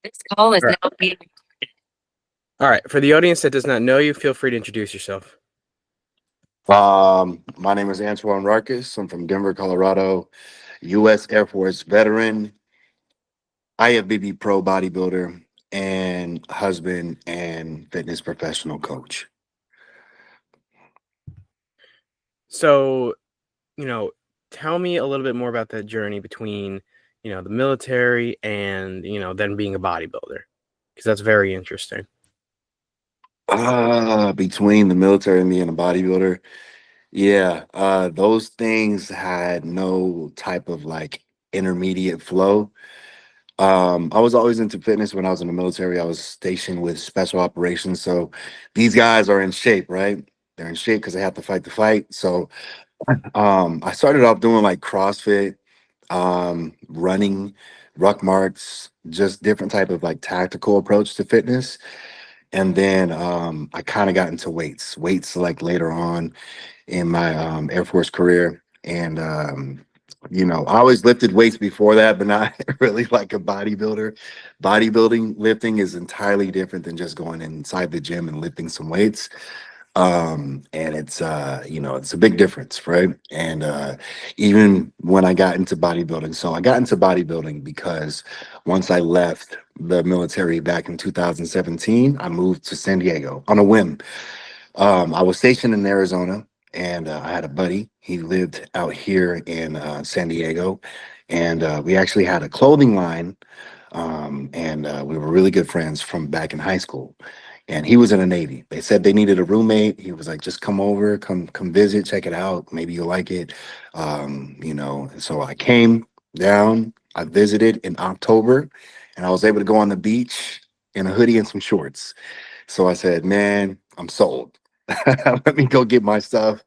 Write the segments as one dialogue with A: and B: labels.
A: This call is
B: All right.
A: now being.
B: All right. For the audience that does not know you, feel free to introduce yourself.
C: My name is Antwan Rarcus. I'm from Denver, Colorado, U.S. Air Force veteran, IFBB pro bodybuilder, and husband and fitness professional coach.
B: So, tell me a little bit more about that journey between, the military and, then being a bodybuilder, because that's very interesting.
C: Between the military and being a bodybuilder, yeah, those things had no type of like intermediate flow. I was always into fitness when I was in the military. I was stationed with special operations. So these guys are in shape, right? They're in shape because they have to fight the fight. So I started off doing like CrossFit, running, ruck marks, just different type of like tactical approach to fitness. And then I kind of got into weights like later on in my Air Force career. And I always lifted weights before that, but not really like a bodybuilder. Bodybuilding lifting is entirely different than just going inside the gym and lifting some weights. And it's a big difference, right? And even when I got into bodybuilding, so I got into bodybuilding because once I left the military back in 2017, I moved to San Diego on a whim. I was stationed in Arizona, and I had a buddy. He lived out here in San Diego, and we actually had a clothing line, and we were really good friends from back in high school. And he was in the Navy. They said they needed a roommate. He was like, "Just come over, come visit, check it out. Maybe you'll like it." And so I came down. I visited in October, and I was able to go on the beach in a hoodie and some shorts. So I said, "Man, I'm sold. Let me go get my stuff.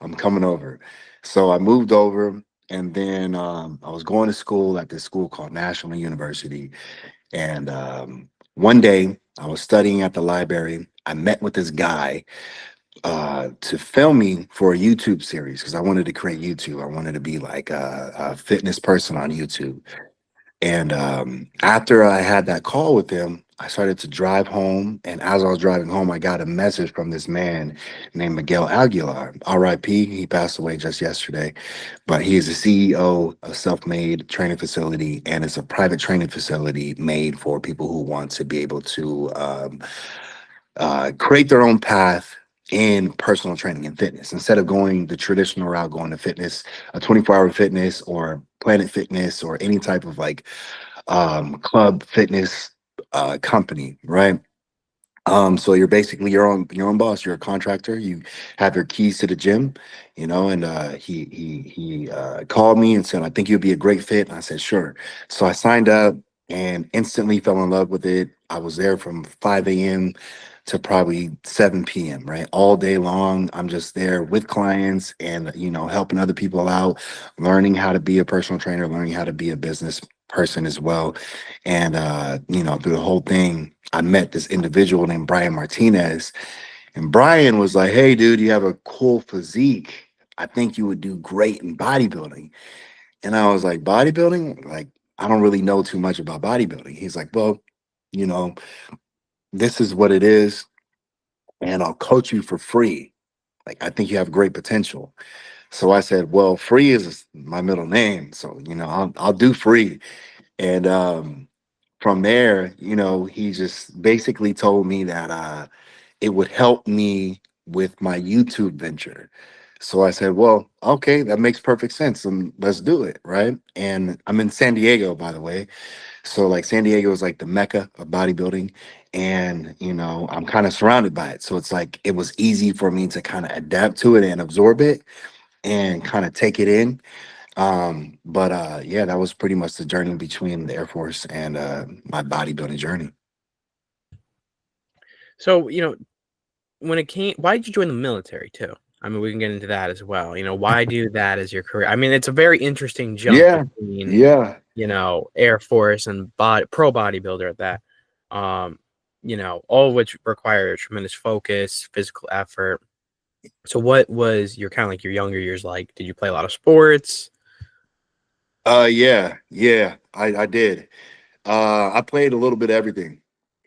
C: I'm coming over." So I moved over, and then I was going to school at this school called National University. And one day I was studying at the library. I met with this guy to film me for a YouTube series because I wanted to create YouTube. I wanted to be like a fitness person on YouTube. And after I had that call with him, I started to drive home. And as I was driving home, I got a message from this man named Miguel Aguilar, RIP. He passed away just yesterday. But he is the CEO of Self Made Training Facility, and it's a private training facility made for people who want to be able to create their own path in personal training and fitness instead of going the traditional route, going to fitness, a 24-hour fitness or Planet Fitness or any type of like club fitness company, right? So you're basically your own boss. You're a contractor. You have your keys to the gym, And he called me and said, "I think you'd be a great fit." And I said, "Sure." So I signed up and instantly fell in love with it. I was there from 5 a.m. to probably 7 p.m. Right, all day long. I'm just there with clients and helping other people out, learning how to be a personal trainer, learning how to be a business person as well. And through the whole thing, I met this individual named Brian Martinez. And Brian was like, "Hey, dude, you have a cool physique. I think you would do great in bodybuilding." And I was like, "Bodybuilding? Like, I don't really know too much about bodybuilding." He's like, "Well, you know, this is what it is, and I'll coach you for free. Like, I think you have great potential." So I said, "Well, free is my middle name. So, I'll do free." And from there, he just basically told me that it would help me with my YouTube venture. So I said, "Well, okay, that makes perfect sense. And let's do it." Right. And I'm in San Diego, by the way. So like San Diego is like the mecca of bodybuilding. And, I'm kind of surrounded by it. So it's like it was easy for me to kind of adapt to it and absorb it and kind of take it in. But yeah, that was pretty much the journey between the Air Force and my bodybuilding journey.
B: So, when it came, why did you join the military too? I mean, we can get into that as well. Why do that as your career? I mean, it's a very interesting jump
C: Yeah,
B: between,
C: yeah.
B: Air Force and pro bodybuilder at that. All of which require tremendous focus, physical effort. So what was your kind of like your younger years like? Did you play a lot of sports?
C: Yeah, I did. I played a little bit of everything.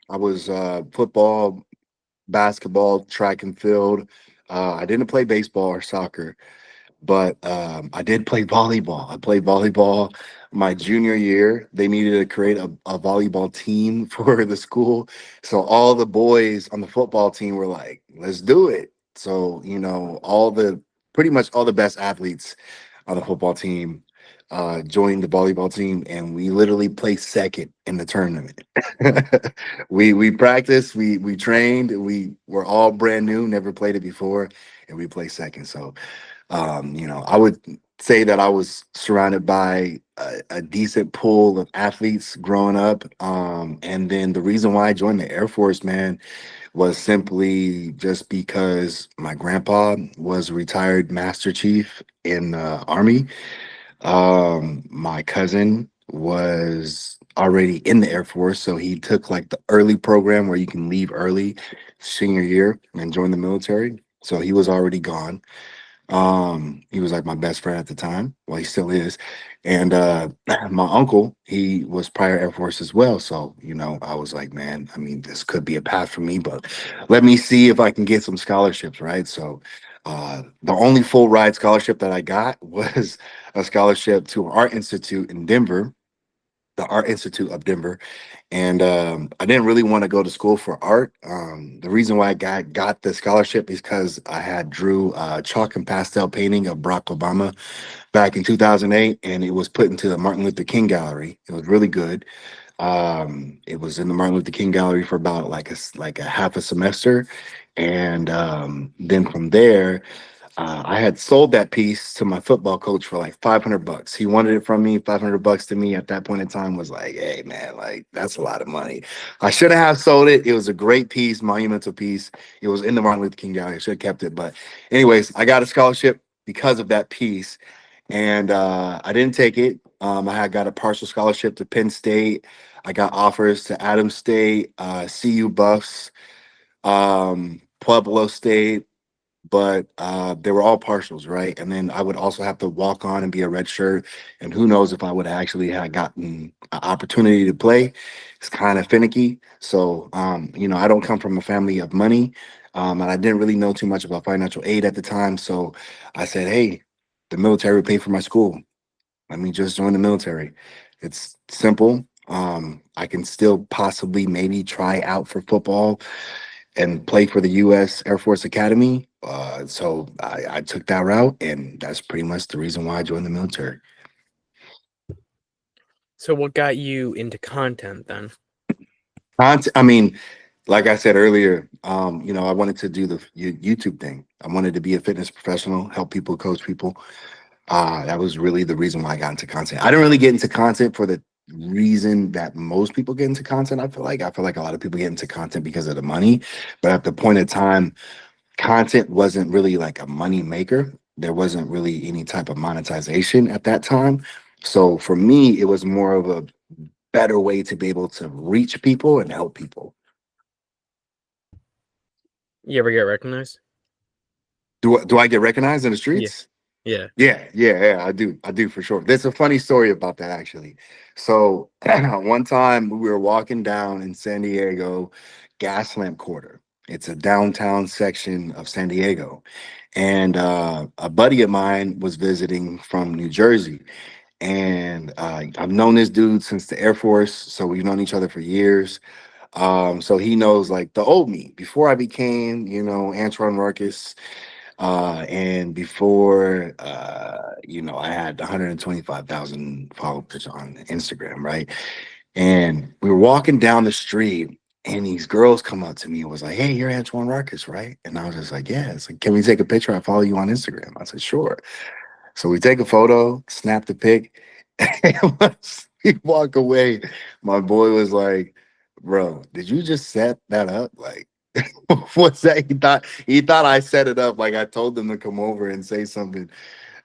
C: I was football, basketball, track and field. I didn't play baseball or soccer, but I did play volleyball. I played volleyball my junior year. They needed to create a volleyball team for the school. So all the boys on the football team were like, let's do it. So, pretty much all the best athletes on the football team joined the volleyball team, and we literally placed second in the tournament. We practiced, we trained, we were all brand new, never played it before, and we placed second. So I would say that I was surrounded by a decent pool of athletes growing up. And then the reason why I joined the Air Force, man, was simply just because my grandpa was a retired Master Chief in the Army. My cousin was already in the Air Force, so he took like the early program where you can leave early senior year and join the military. So he was already gone. He was like my best friend at the time. Well, he still is. And my uncle, he was prior Air Force as well. So, I was like, man, I mean, this could be a path for me, but let me see if I can get some scholarships, right? So the only full ride scholarship that I got was a scholarship to an art institute in Denver, the Art Institute of Denver. And I didn't really want to go to school for art. The reason why I got the scholarship is because I had drew chalk and pastel painting of Barack Obama back in 2008, and it was put into the Martin Luther King Gallery. It was really good. It was in the Martin Luther King Gallery for about like a half a semester, and then from there I had sold that piece to my football coach for like $500. He wanted it from me. $500 to me at that point in time was like, hey man, like that's a lot of money. I should have sold it. It was a great piece, monumental piece. It was in the Martin Luther King Gallery. I should have kept it. But anyways, I got a scholarship because of that piece, and I didn't take it. I had got a partial scholarship to Penn State. I got offers to Adams State, CU Buffs, Pueblo State, but they were all partials, right? And then I would also have to walk on and be a red shirt, and who knows if I would have actually had gotten an opportunity to play. It's kind of finicky. So, I don't come from a family of money, and I didn't really know too much about financial aid at the time. So I said, hey, the military would pay for my school. Let me just join the military. It's simple. I can still possibly maybe try out for football and play for the U.S. Air Force Academy. So I took that route, and that's pretty much the reason why I joined the military.
B: So what got you into content then?
C: I mean, like I said earlier, I wanted to do the YouTube thing. I wanted to be a fitness professional, help people, coach people. That was really the reason why I got into content. I didn't really get into content for the reason that most people get into content. I feel like a lot of people get into content because of the money, but at the point of time, content wasn't really like a money maker. There wasn't really any type of monetization at that time. So for me, it was more of a better way to be able to reach people and help people.
B: You ever get recognized?
C: Do I get recognized in the
B: Yeah.
C: streets?
B: Yeah.
C: Yeah, I do for sure. There's a funny story about that actually. So one time we were walking down in San Diego, Gaslamp Quarter. It's a downtown section of San Diego, and a buddy of mine was visiting from New Jersey, and I've known this dude since the Air Force, so we've known each other for years. So he knows like the old me before I became, Antwan Rarcus, and before, I had 125,000 followers on Instagram, right? And we were walking down the street, and these girls come up to me and was like, "Hey, you're Antwan Rarcus, right?" And I was just like, "Yeah." It's like, "Can we take a picture? I follow you on Instagram." I said, "Sure." So we take a photo, snap the pic, and once we walk away, my boy was like, "Bro, did you just set that up? Like, what's that?" He thought I set it up. Like I told them to come over and say something.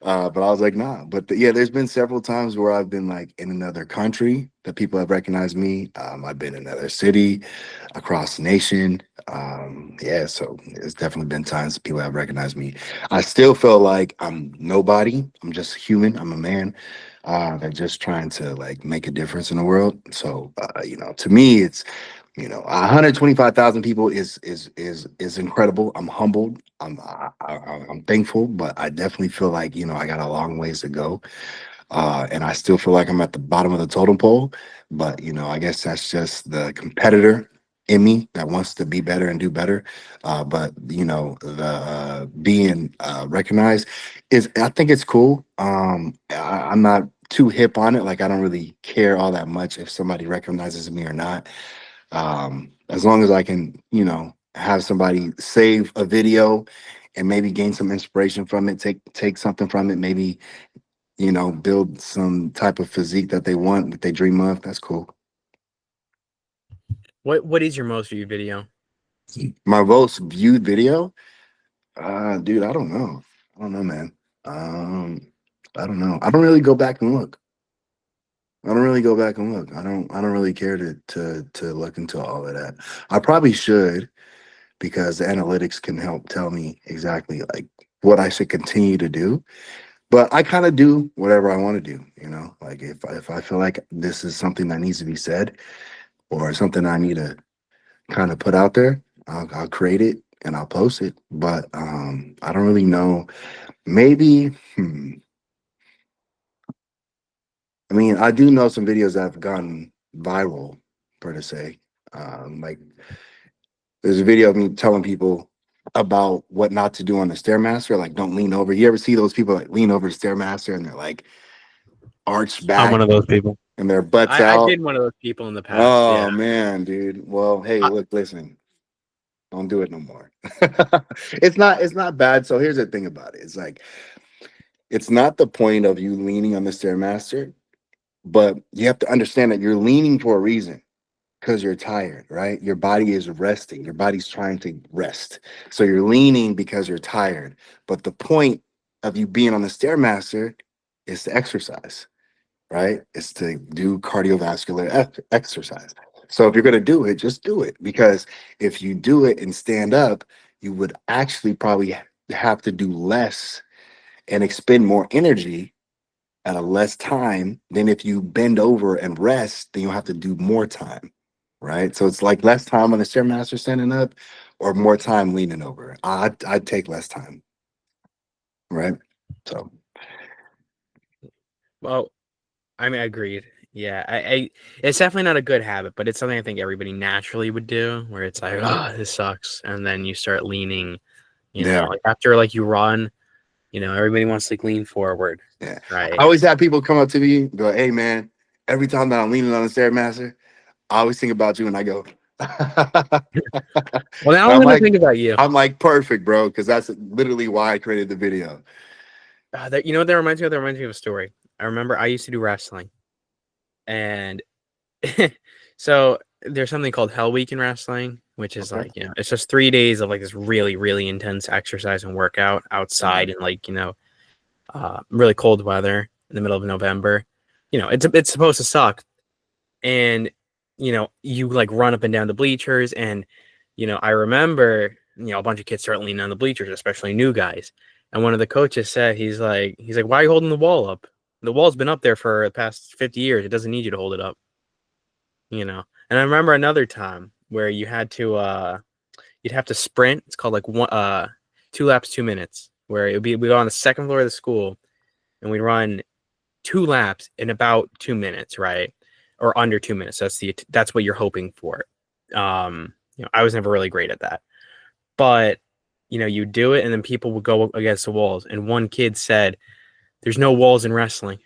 C: But I was like, nah. But yeah, there's been several times where I've been like in another country that people have recognized me. I've been in another city, across the nation. Yeah, so it's definitely been times that people have recognized me. I still feel like I'm nobody. I'm just human. I'm a man. That's just trying to like make a difference in the world. So to me, it's 125,000 people is incredible. I'm humbled. I'm thankful, but I definitely feel like I got a long ways to go, and I still feel like I'm at the bottom of the totem pole. But I guess that's just the competitor in me that wants to be better and do better. But the being recognized I think it's cool. I'm not too hip on it. Like I don't really care all that much if somebody recognizes me or not, as long as I can, have somebody save a video and maybe gain some inspiration from it, take something from it, maybe, build some type of physique that they want, that they dream of. That's cool.
B: What is your most viewed video?
C: My most viewed video, dude, I don't know. I don't know, man. Um, I don't know. I don't really go back and look. I don't really go back and look. I don't really care to look into all of that. I probably should, because the analytics can help tell me exactly like what I should continue to do. But I kind of do whatever I want to do, Like if I feel like this is something that needs to be said or something I need to kind of put out there, I'll create it and I'll post it. But I don't really know. Maybe, I mean, I do know some videos that have gone viral, per to say. Like there's a video of me telling people about what not to do on the stairmaster, like don't lean over. You ever see those people like lean over the stairmaster and they're like arched
B: I'm
C: back
B: one of those people.
C: and their butts
B: I've
C: out?
B: been one of those people in the past. Yeah.
C: Oh man, dude. Well, hey,
B: I,
C: look, listen, don't do it no more. It's not bad. So here's the thing about it. It's like it's not the point of you leaning on the stairmaster, but you have to understand that you're leaning for a reason. Because you're tired, right? Your body is resting. Your body's trying to rest. So you're leaning because you're tired. But the point of you being on the Stairmaster is to exercise, right? It's to do cardiovascular exercise. So if you're going to do it, just do it. Because if you do it and stand up, you would actually probably have to do less and expend more energy at a less time than if you bend over and rest, then you'll have to do more time, right? So it's like less time on the stairmaster standing up, or more time leaning over. I'd take less time, right? So
B: well, I mean, agreed. Yeah, it's definitely not a good habit, but it's something I think everybody naturally would do, where it's like, oh, this sucks, and then you start leaning.
C: yeah,
B: Like after like you run, everybody wants to like, lean forward,
C: yeah. I
B: right?
C: always have people come up to me and go, "Hey, man, every time that I'm leaning on the stairmaster, I always think about you," and I go,
B: Well, now I'm
C: I'm
B: gonna
C: like,
B: think about you.
C: I'm like, perfect, bro, because that's literally why I created the video.
B: You know what that reminds me of? That reminds me of a story. I remember I used to do wrestling, and so there's something called Hell Week in wrestling, which is
C: Okay.
B: like, it's just 3 days of like this really, really intense exercise and workout outside in like, really cold weather in the middle of November. It's supposed to suck. And, you like run up and down the bleachers. And, I remember, a bunch of kids start leaning on the bleachers, especially new guys. And one of the coaches said, he's like, why are you holding the wall up? The wall's been up there for the past 50 years. It doesn't need you to hold it up. And I remember another time where you'd have to sprint. It's called like 2 laps 2 minutes, where we'd go on the second floor of the school and we'd run 2 laps in about 2 minutes, right? Or under 2 minutes. That's what you're hoping for. I was never really great at that. But you do it and then people would go against the walls. And one kid said, there's no walls in wrestling.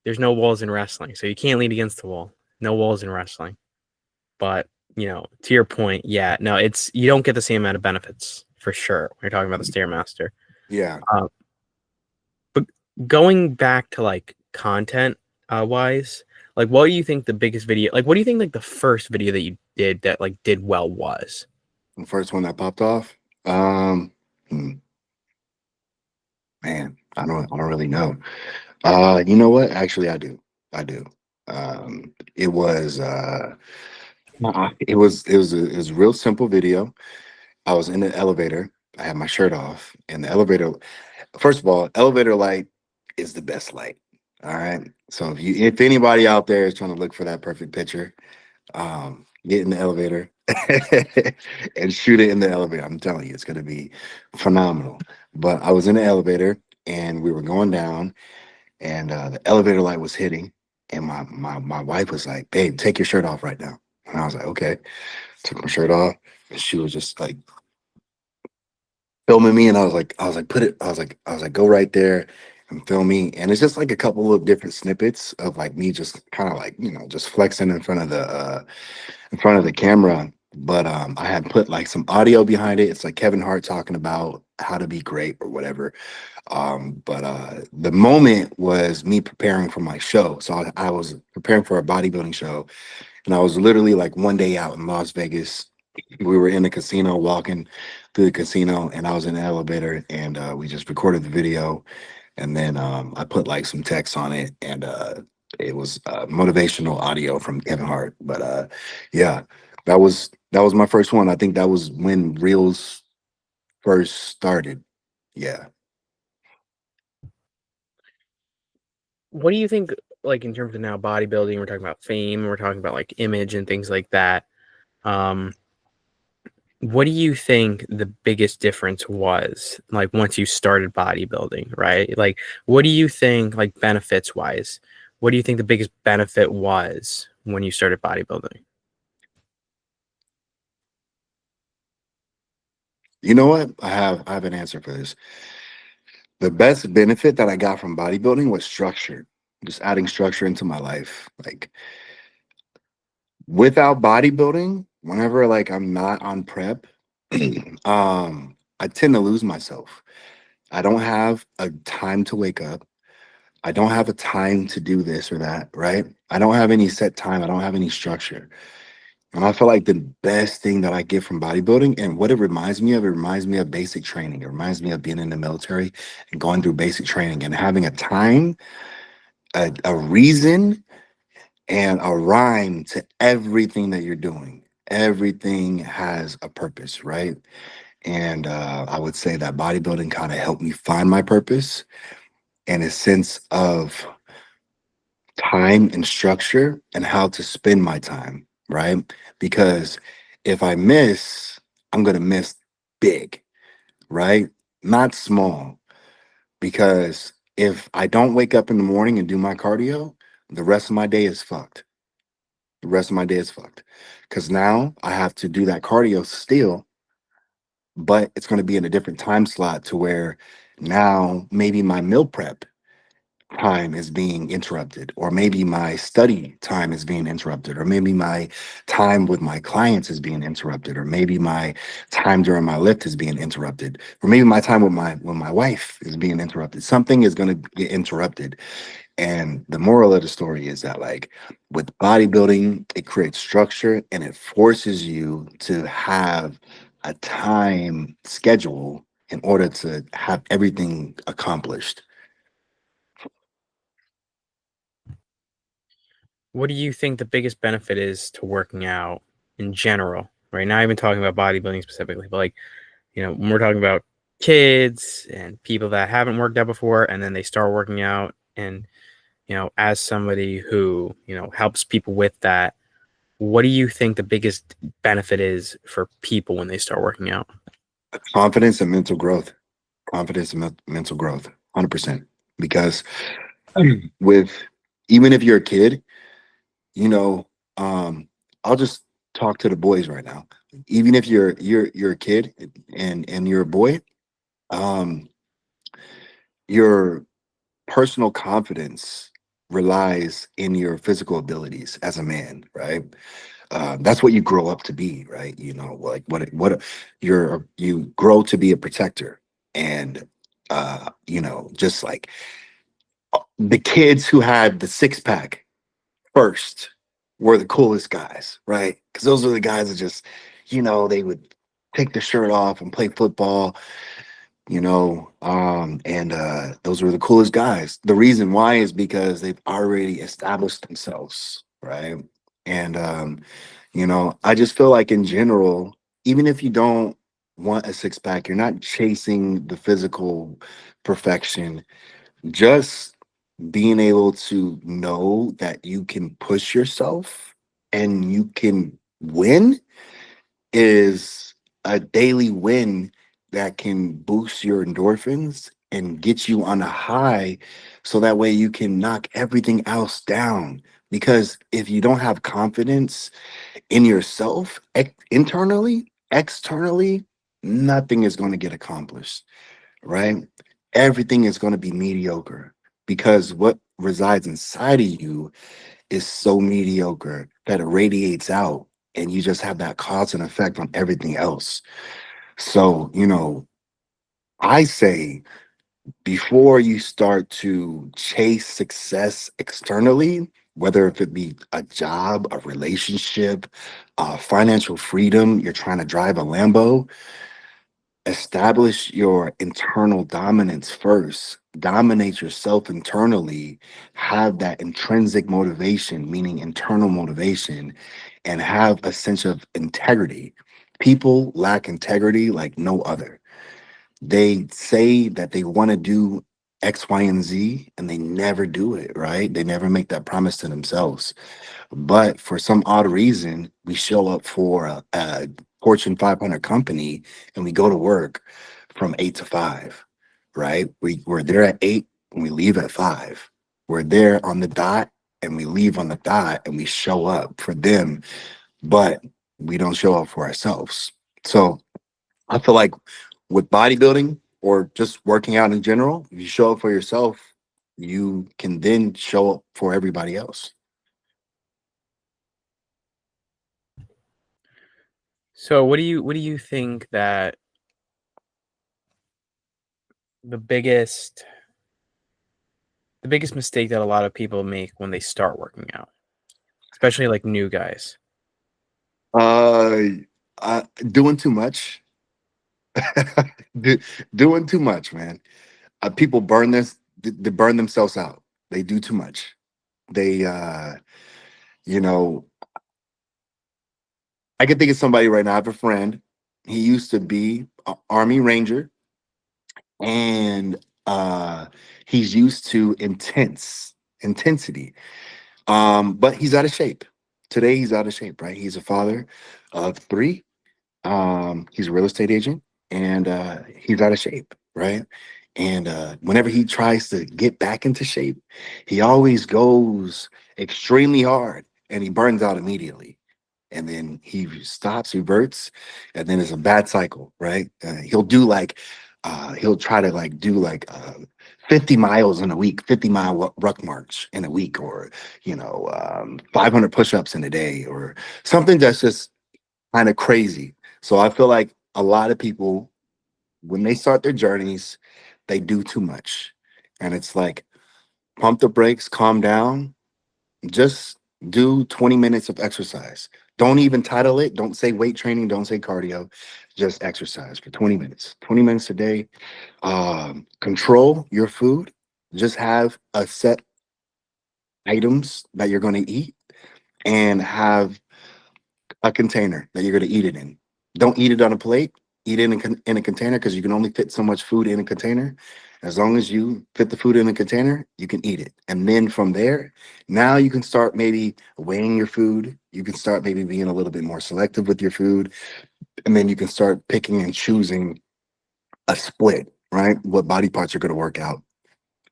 B: There's no walls in wrestling. So you can't lean against the wall. No walls in wrestling. But, to your point, yeah, no, you don't get the same amount of benefits for sure when you're talking about the Stairmaster.
C: Yeah.
B: Uh, but going back to like content wise, like what do you think the biggest video, like what do you think like the first video that you did that like did well was?
C: The first one that popped off. Um, hmm. Man, I don't really know. You know what? Actually, I do. I do. It was it was a real simple video. I was in the elevator. I had my shirt off, and the elevator. First of all, elevator light is the best light. All right. So if anybody out there is trying to look for that perfect picture, get in the elevator and shoot it in the elevator. I'm telling you, it's gonna be phenomenal. But I was in the elevator and we were going down, and the elevator light was hitting, and my wife was like, "Babe, take your shirt off right now." And I was like, "Okay." Took my shirt off, and she was just like filming me, and I was like, put it, I was like, go right there and film me. And it's just like a couple of different snippets of like me just kind of like, just flexing in front of the camera. But I had put like some audio behind it. It's like Kevin Hart talking about how to be great or whatever. But the moment was me preparing for my show. So I was preparing for a bodybuilding show, and I was literally like one day out in Las Vegas. We were in the casino, walking through the casino, and I was in the elevator, and we just recorded the video, and then I put like some text on it, and it was motivational audio from Kevin Hart. But yeah, that was my first one. I think that was when Reels first started. Yeah.
B: What do you think, like in terms of now bodybuilding? We're talking about fame, we're talking about like image and things like that. Um, what do you think the biggest difference was, like once you started bodybuilding, right? Like, what do you think, like benefits wise, what do you think the biggest benefit was when you started bodybuilding?
C: You know what? I have an answer for this. The best benefit that I got from bodybuilding was structure. Just adding structure into my life. Like without bodybuilding, whenever like I'm not on prep, I tend to lose myself. I don't have a time to wake up. I don't have a time to do this or that, right? I don't have any set time. I don't have any structure. And I feel like the best thing that I get from bodybuilding, and what it reminds me of basic training. It reminds me of being in the military and going through basic training and having a time, a reason, and a rhyme to everything that you're doing. Everything has a purpose, right? And I would say that bodybuilding kind of helped me find my purpose and a sense of time and structure and how to spend my time, right? Because if I miss, I'm going to miss big, right? Not small. Because if I don't wake up in the morning and do my cardio, the rest of my day is fucked. The rest of my day is fucked. Because now I have to do that cardio still, but it's going to be in a different time slot to where now maybe my meal prep time is being interrupted, or maybe my study time is being interrupted, or maybe my time with my clients is being interrupted, or maybe my time during my lift is being interrupted, or maybe my time with my wife is being interrupted. Something is going to get interrupted. And the moral of the story is that, like, with bodybuilding, it creates structure and it forces you to have a time schedule in order to have everything accomplished.
B: What do you think the biggest benefit is to working out in general? Right now, even talking about bodybuilding specifically, but like, when we're talking about kids and people that haven't worked out before and then they start working out, and as somebody who helps people with that, what do you think the biggest benefit is for people when they start working out?
C: Confidence and mental growth. Confidence and mental growth. 100%. Because with, even if you're a kid, you know, I'll just talk to the boys right now. Even if you're a kid and you're a boy, um, your personal confidence relies in your physical abilities as a man, right? That's what you grow up to be, right? Like you grow to be a protector, and just like the kids who had the six pack first were the coolest guys, right? Because those are the guys that just, they would take their shirt off and play football. and those were the coolest guys. The reason why is because they've already established themselves, right? And I just feel like in general, even if you don't want a six pack, you're not chasing the physical perfection. Just being able to know that you can push yourself and you can win is a daily win that can boost your endorphins and get you on a high so that way you can knock everything else down. Because if you don't have confidence in yourself internally, externally, nothing is going to get accomplished, right? Everything is going to be mediocre because what resides inside of you is so mediocre that it radiates out and you just have that cause and effect on everything else. So, I say before you start to chase success externally, whether if it be a job, a relationship, financial freedom, you're trying to drive a Lambo, establish your internal dominance first. Dominate yourself internally, have that intrinsic motivation, meaning internal motivation, and have a sense of integrity. People lack integrity like no other. They say that they want to do X, Y, and Z, and they never do it, right? They never make that promise to themselves. But for some odd reason, we show up for a Fortune 500 company and we go to work from 8 to 5, right? We're there at 8 and we leave at 5. We're there on the dot and we leave on the dot and we show up for them, but we don't show up for ourselves. So I feel like with bodybuilding or just working out in general, if you show up for yourself, you can then show up for everybody else.
B: So what do you think that the biggest the biggest mistake that a lot of people make when they start working out, especially like new guys?
C: Uh, Doing too much. Do, Doing too much, man. People burn this. They burn themselves out. They do too much. They, you know, I can think of somebody right now. I have a friend. He used to be an Army Ranger, and he's used to intensity. But he's out of shape. Today, he's out of shape. Right? He's a father of three. He's a real estate agent and he's out of shape, right? And whenever he tries to get back into shape, he always goes extremely hard and he burns out immediately. And then he stops, reverts, and then it's a bad cycle, right? He'll try to like do like 50 miles in a week, 50-mile ruck march in a week, or 500 push-ups in a day, or something that's just kind of crazy. So I feel like a lot of people, when they start their journeys, they do too much. And it's like, pump the brakes, calm down, just do 20 minutes of exercise. Don't even title it. Don't say weight training. Don't say cardio. Just exercise for 20 minutes. 20 minutes a day. Control your food. Just have a set items that you're going to eat and have a container that you're going to eat it in. Don't eat it on a plate. Eat it in a container because you can only fit so much food in a container. As long as you fit the food in a container, you can eat it. And then from there, now you can start maybe weighing your food. You can start maybe being a little bit more selective with your food. And then you can start picking and choosing a split, right? What body parts you're going to work out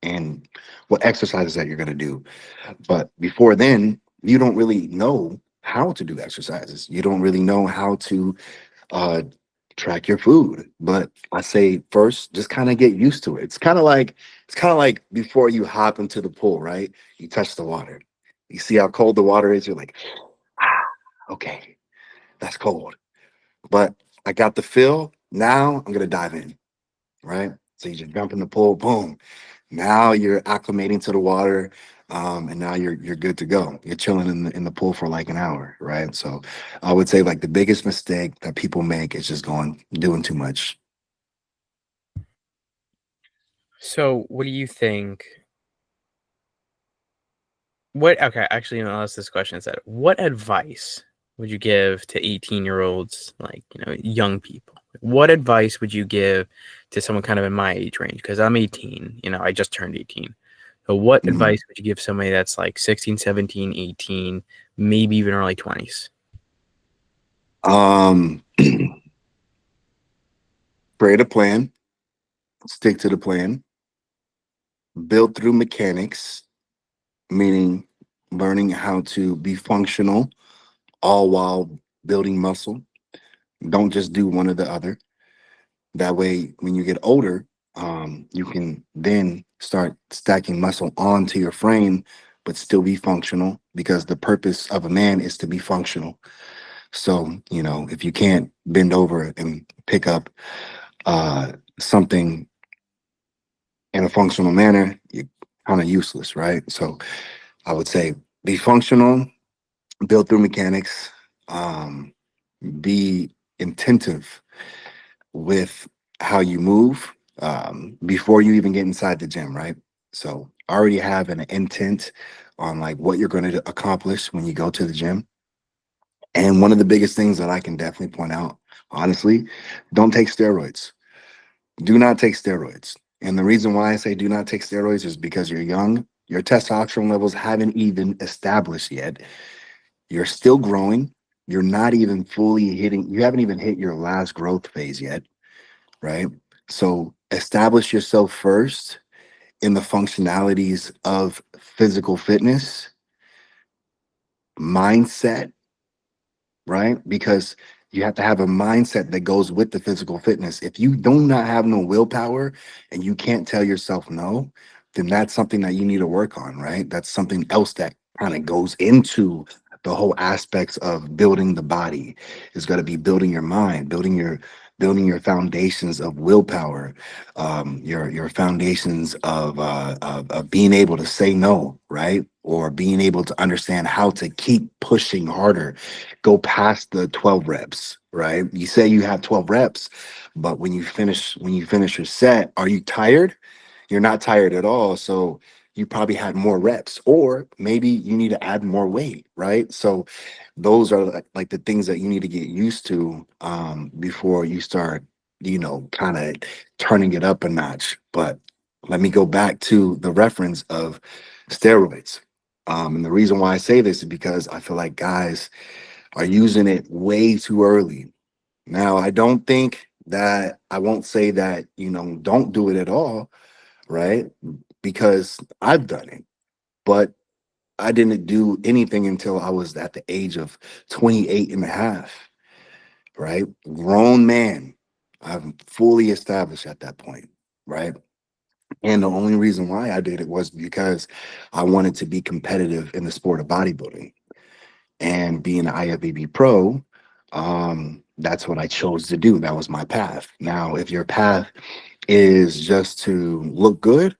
C: and what exercises that you're going to do. But before then, you don't really know how to do exercises. You don't really know how to uh, track your food. But I say first, just kind of get used to it. It's kind of like before you hop into the pool, right? You touch the water. You see how cold the water is. You're like, ah, okay, that's cold. But I got the feel. Now I'm gonna dive in, right? So you just jump in the pool, boom. Now you're acclimating to the water, and now you're good to go. You're chilling in the pool for like an hour, right? So I would say like the biggest mistake that people make is just doing too much.
B: So, what do you think? What okay, actually, I'll ask this question instead. What advice would you give to 18-year-olds, like, young people? What advice would you give to someone kind of in my age range? Because I'm 18, I just turned 18. So what
C: Mhm.
B: advice would you give somebody that's like 16, 17, 18, maybe even early 20s?
C: Um, create a plan, stick to the plan, build through mechanics, meaning learning how to be functional, all while building muscle. Don't just do one or the other. That way, when you get older, you can then start stacking muscle onto your frame, but still be functional because the purpose of a man is to be functional. So, if you can't bend over and pick up something in a functional manner, you're kind of useless, right? So, I would say be functional, build through mechanics, um, be attentive with how you move before you even get inside the gym, right? So already have an intent on like what you're going to accomplish when you go to the gym. And one of the biggest things that I can definitely point out, honestly, don't take steroids. Do not take steroids. And the reason why I say do not take steroids is because you're young. Your testosterone levels haven't even established yet. You're still growing. You're not even fully hitting, you haven't even hit your last growth phase yet, right? So establish yourself first in the functionalities of physical fitness, mindset, right? Because you have to have a mindset that goes with the physical fitness. If you do not have no willpower and you can't tell yourself no, then that's something that you need to work on, right? That's something else that kind of goes into the whole aspects of building the body. Is going to be building your mind, building your foundations of willpower, your foundations of being able to say no, right? Or being able to understand how to keep pushing harder, go past the 12 reps, right? You say you have 12 reps, but when you finish your set, are you tired? You're not tired at all. So you probably had more reps, or maybe you need to add more weight, right? So those are like the things that you need to get used to before you start, kind of turning it up a notch. But let me go back to the reference of steroids. And the reason why I say this is because I feel like guys are using it way too early. Now, I won't say that, don't do it at all, right? Because I've done it, but I didn't do anything until I was at the age of 28 and a half, right? Grown man. I'm fully established at that point, right? And the only reason why I did it was because I wanted to be competitive in the sport of bodybuilding. And being an IFBB pro, that's what I chose to do. That was my path. Now, if your path is just to look good,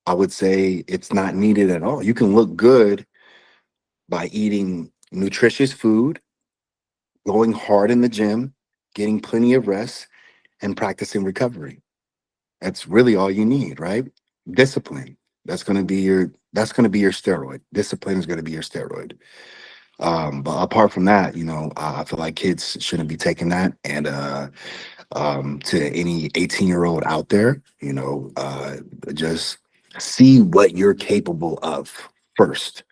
C: I would say it's not needed at all. You can look good by eating nutritious food, going hard in the gym, getting plenty of rest, and practicing recovery. That's really all you need, right? Discipline. That's going to be your steroid. Discipline is going to be your steroid. But apart from that, I feel like kids shouldn't be taking that. And to any 18-year-old out there, just see what you're capable of first.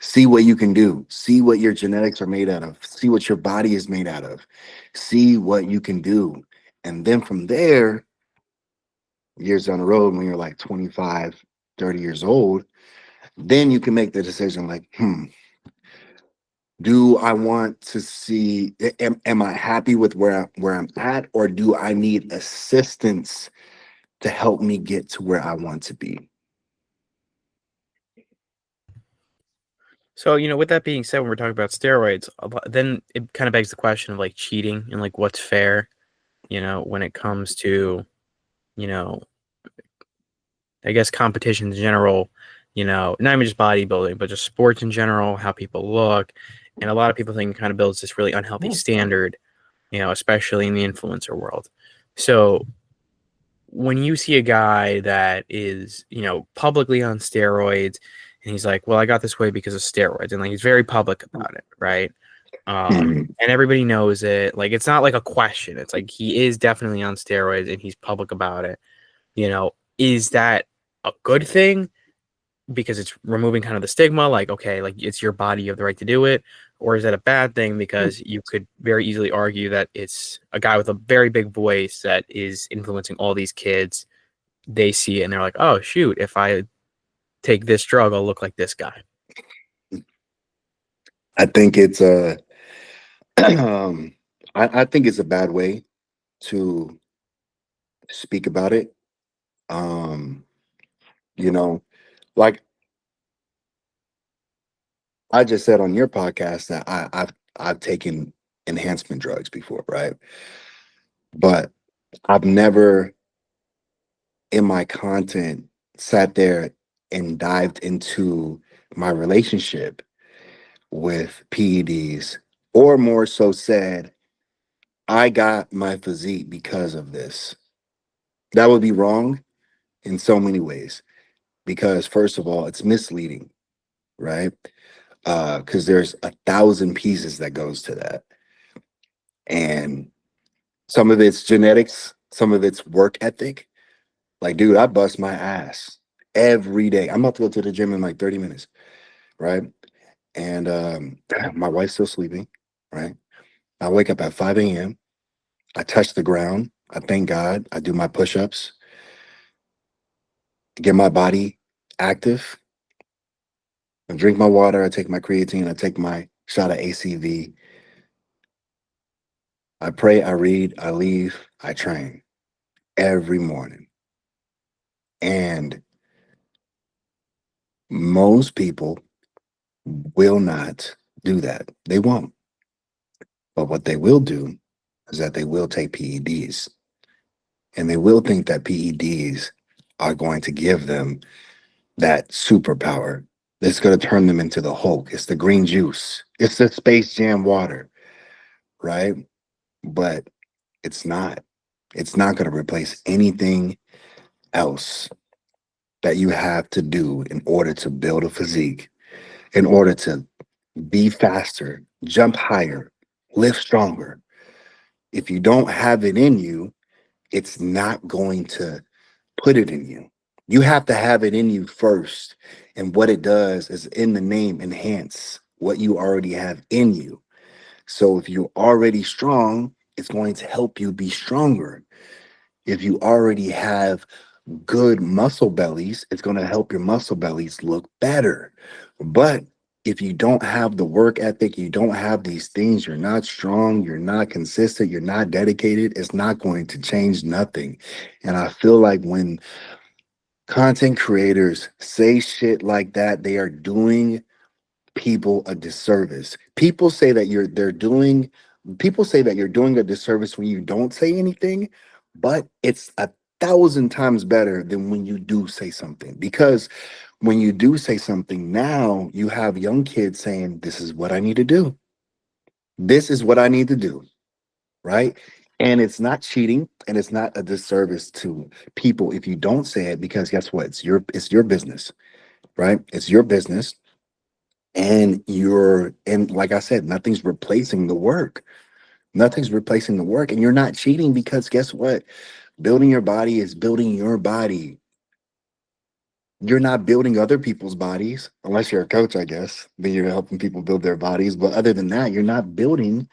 C: See what you can do. See what your genetics are made out of. See what your body is made out of. See what you can do. And then from there, years down the road, when you're like 25, 30 years old, then you can make the decision like, do I want to see, am I happy with where I'm at, or do I need assistance to help me get to where I want to be?
B: So, with that being said, when we're talking about steroids, then it kind of begs the question of like cheating and like what's fair, when it comes to, you know, I guess competition in general, not even just bodybuilding, but just sports in general, how people look. And a lot of people think it kind of builds this really unhealthy standard, especially in the influencer world. So, when you see a guy that is, publicly on steroids and he's like, well, I got this way because of steroids, and like he's very public about it, right?
C: Mhm.
B: And everybody knows it. Like it's not like a question. It's like he is definitely on steroids and he's public about it. Is that a good thing because it's removing kind of the stigma, like, okay, like it's your body, you have the right to do it? Or is that a bad thing because you could very easily argue that it's a guy with a very big voice that is influencing all these kids? They see it and they're like, oh, shoot, if I take this drug, I'll look like this guy.
C: I think it's a um, I think it's a bad way to speak about it. Um, you know, like I just said on your podcast that I've taken enhancement drugs before, right? But I've never in my content sat there and dived into my relationship with PEDs, or more so said, I got my physique because of this. That would be wrong in so many ways because, first of all, it's misleading, right? Because there's 1,000 pieces that goes to that, and some of it's genetics, some of it's work ethic. Like, dude, I bust my ass every day. I'm about to go to the gym in like 30 minutes, right? And my wife's still sleeping, right? I wake up at 5 a.m. I touch the ground. I thank God. I do my push-ups, get my body active. I drink my water. I take my creatine. I take my shot of ACV. I pray. I read. I leave. I train every morning. And most people will not do that. They won't. But what they will do is that they will take PEDs, and they will think that PEDs are going to give them that superpower. It's going to turn them into the Hulk. It's the green juice. It's the Space Jam water, right? But it's not. It's not going to replace anything else that you have to do in order to build a physique, in order to be faster, jump higher, lift stronger. If you don't have it in you, it's not going to put it in you. You have to have it in you first. And what it does is in the name, enhance what you already have in you. So if you're already strong, it's going to help you be stronger. If you already have good muscle bellies, it's going to help your muscle bellies look better. But if you don't have the work ethic, you don't have these things, you're not strong, you're not consistent, you're not dedicated, it's not going to change nothing. And I feel like when content creators say shit like that, they are doing people a disservice. People say that you're doing a disservice when you don't say anything, but it's 1,000 times better than when you do say something. Because when you do say something, now you have young kids saying, this is what I need to do. This is what I need to do, right? And it's not cheating and it's not a disservice to people if you don't say it, because guess what? It's your business, right? It's your business. And like I said, nothing's replacing the work. Nothing's replacing the work. And you're not cheating because guess what? Building your body is building your body. You're not building other people's bodies, unless you're a coach, I guess. Then you're helping people build their bodies. But other than that, you're not building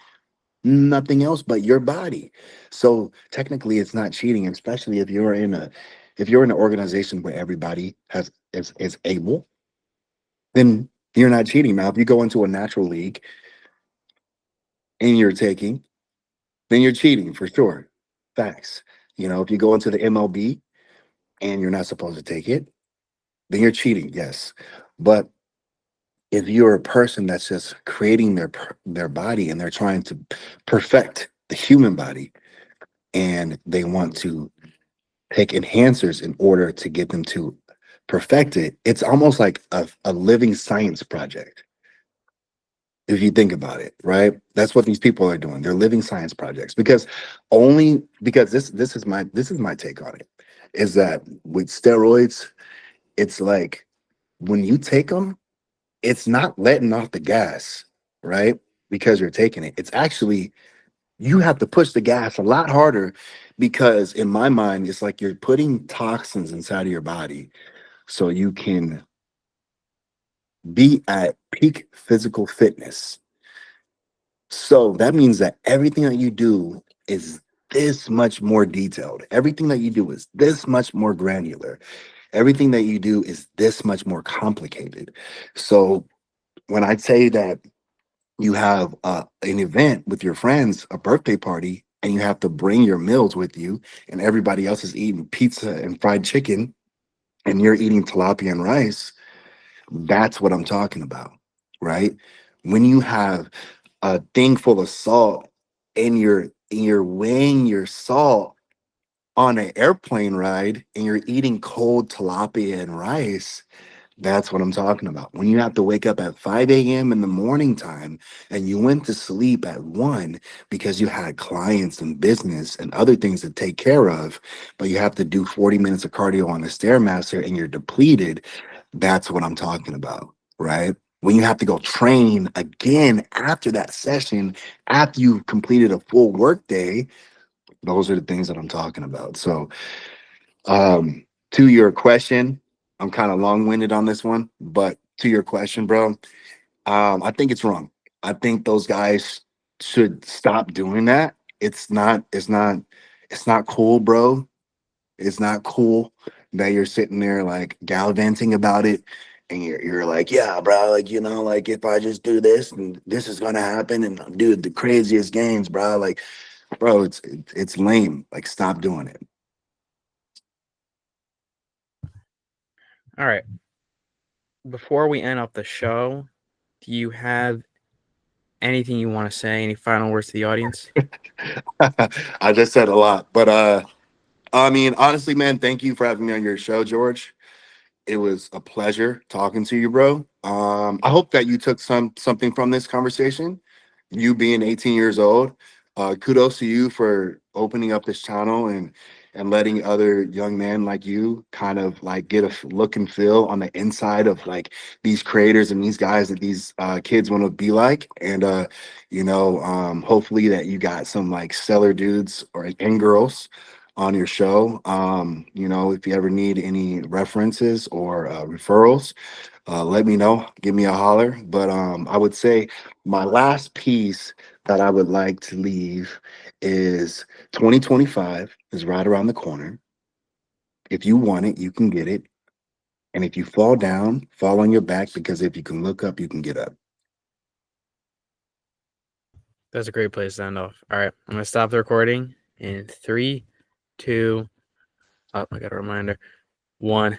C: nothing else but your body. So technically it's not cheating, especially if you're in an organization where everybody is able, then you're not cheating. Now, if you go into a natural league and you're taking, then you're cheating for sure. Facts. If you go into the MLB and you're not supposed to take it, then you're cheating, yes. But if you're a person that's just creating their body and they're trying to perfect the human body and they want to take enhancers in order to get them to perfect it, it's almost like a living science project. If you think about it, right? That's what these people are doing. They're living science projects because this is my take on it. is that with steroids, it's like when you take them, it's not letting off the gas, right? Because you're taking it. It's actually, you have to push the gas a lot harder because, in my mind, it's like you're putting toxins inside of your body so you can be at peak physical fitness. So that means that everything that you do is this much more detailed. Everything that you do is this much more granular. Everything that you do is this much more complicated. So when I say that you have an event with your friends, a birthday party, and you have to bring your meals with you, and everybody else is eating pizza and fried chicken, and you're eating tilapia and rice, that's what I'm talking about, right? When you have a thing full of salt and you're weighing your salt on an airplane ride and you're eating cold tilapia and rice, that's what I'm talking about. When you have to wake up at 5 a.m. in the morning time and you went to sleep at 1 because you had clients and business and other things to take care of, but you have to do 40 minutes of cardio on the Stairmaster and you're depleted, that's what I'm talking about, right? When you have to go train again after that session, after you've completed a full work day, those are the things that I'm talking about. So, to your question, I'm kind of long-winded on this one, but to your question, bro, I think it's wrong. I think those guys should stop doing that. It's not cool, bro. It's not cool that you're sitting there like gallivanting about it. And you're like, yeah, bro, like, like if I just do this and this is gonna happen, and dude, the craziest games, bro. Like, bro, it's lame. Like, stop doing it.
B: All right. Before we end up the show, do you have anything you want to say? Any final words to the audience?
C: I just said a lot, but I mean, honestly, man, thank you for having me on your show, George. It was a pleasure talking to you, bro. I hope that you took something from this conversation. You being 18 years old, kudos to you for opening up this channel and letting other young men like you kind of like get a look and feel on the inside of like these creators and these guys that these kids want to be like. And hopefully that you got some like stellar dudes or and girls on your show. If you ever need any references or referrals, let me know. Give me a holler. But I would say my last piece that I would like to leave is 2025 is right around the corner. If you want it, you can get it. And if you fall down, fall on your back, because if you can look up, you can get up.
B: That's a great place to end off. All right. I'm going to stop the recording in 3, 2, oh, I got a reminder. 1.